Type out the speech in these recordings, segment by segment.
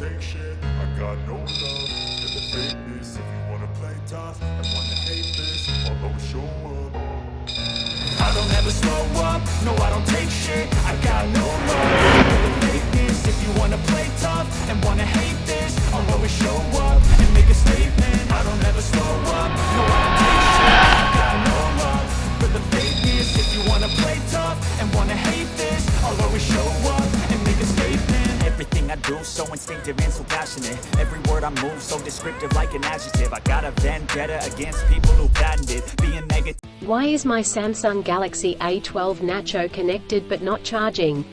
take shit. I got no love for the fakeness. If you wanna play tough and wanna hate this, I'll always show up. I don't ever slow up, no I don't take shit. I got no love for the fakeness. If you wanna play tough and wanna hate this, I'll always show up and make a statement. I don't ever slow up, no I don't take shit. I got no love for the fakeness. If you wanna play tough and wanna hate this, I'll always show up and make a statement. Everything I do so instinctive and so passionate. Every word I move so descriptive like an adjective. I got a vendetta against people who patented being negative. Why is my Samsung Galaxy A12 Nacho connected but not charging?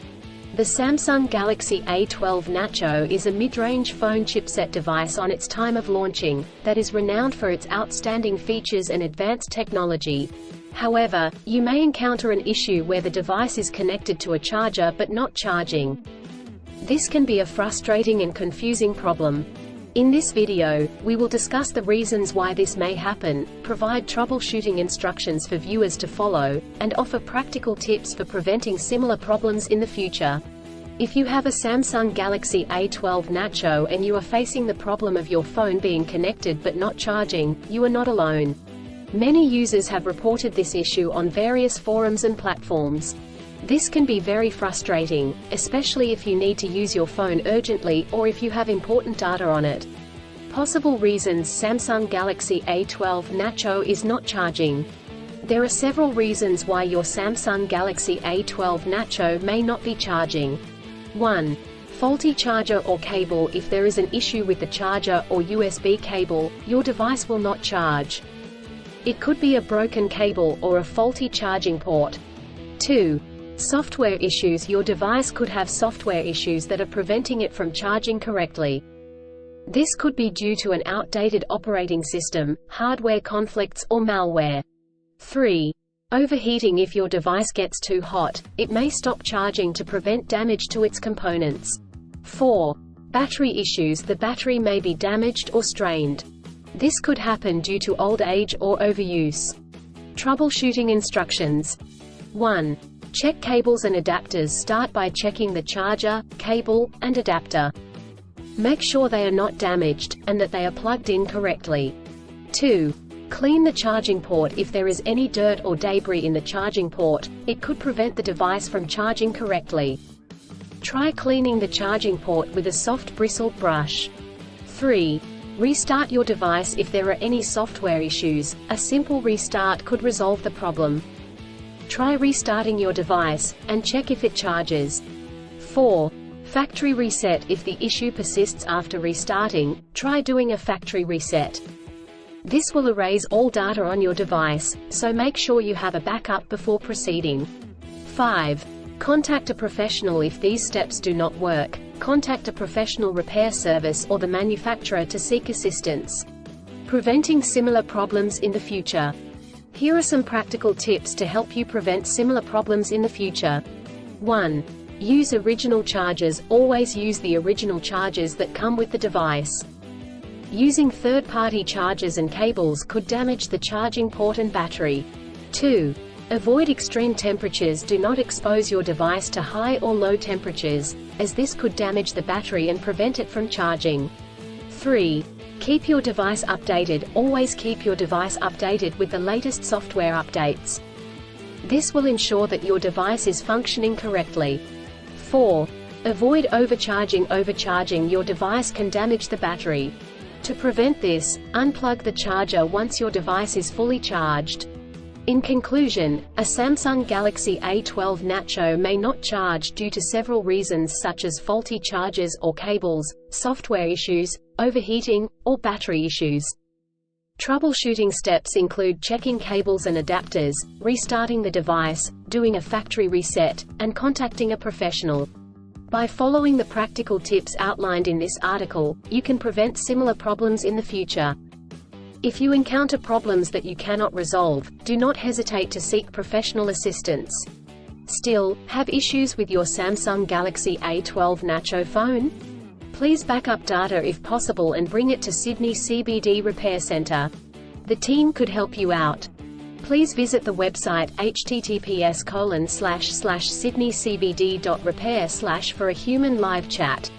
The Samsung Galaxy A12 Nacho is a mid-range phone chipset device on its time of launching, that is renowned for its outstanding features and advanced technology. However, you may encounter an issue where the device is connected to a charger but not charging. This can be a frustrating and confusing problem. In this video, we will discuss the reasons why this may happen, provide troubleshooting instructions for viewers to follow, and offer practical tips for preventing similar problems in the future. If you have a Samsung Galaxy A12 Nacho and you are facing the problem of your phone being connected but not charging, you are not alone. Many users have reported this issue on various forums and platforms. This can be very frustrating, especially if you need to use your phone urgently or if you have important data on it. Possible reasons Samsung Galaxy A12 Nacho is not charging. There are several reasons why your Samsung Galaxy A12 Nacho may not be charging. 1. Faulty charger or cable. If there is an issue with the charger or USB cable, your device will not charge. It could be a broken cable or a faulty charging port. 2. Software issues. Your device could have software issues that are preventing it from charging correctly. This could be due to an outdated operating system, hardware conflicts, or malware. 3. Overheating. If your device gets too hot, it may stop charging to prevent damage to its components. 4. Battery issues. The battery may be damaged or strained. This could happen due to old age or overuse. Troubleshooting instructions. 1. Check cables and adapters. Start by checking the charger, cable, and adapter. Make sure they are not damaged, and that they are plugged in correctly. 2. Clean the charging port. If there is any dirt or debris in the charging port, it could prevent the device from charging correctly. Try cleaning the charging port with a soft bristled brush. 3. Restart your device. If there are any software issues, a simple restart could resolve the problem. Try restarting your device, and check if it charges. 4. Factory reset. If the issue persists after restarting, try doing a factory reset. This will erase all data on your device, so make sure you have a backup before proceeding. 5. Contact a professional. If these steps do not work, contact a professional repair service or the manufacturer to seek assistance. Preventing similar problems in the future. Here are some practical tips to help you prevent similar problems in the future. 1. Use original chargers. Always use the original chargers that come with the device. Using third-party chargers and cables could damage the charging port and battery. 2. Avoid extreme temperatures. Do not expose your device to high or low temperatures, as this could damage the battery and prevent it from charging. 3. Keep your device updated. Always keep your device updated with the latest software updates. This will ensure that your device is functioning correctly. 4. Avoid overcharging. Overcharging your device can damage the battery. To prevent this, unplug the charger once your device is fully charged. In conclusion, a Samsung Galaxy A12 Nacho may not charge due to several reasons such as faulty chargers or cables, software issues, overheating, or battery issues. Troubleshooting steps include checking cables and adapters, restarting the device, doing a factory reset, and contacting a professional. By following the practical tips outlined in this article, you can prevent similar problems in the future. If you encounter problems that you cannot resolve, do not hesitate to seek professional assistance. Still, have issues with your Samsung Galaxy A12 Nacho phone? Please back up data if possible and bring it to Sydney CBD Repair Centre. The team could help you out. Please visit the website https://sydneycbd.repair/ for a human live chat.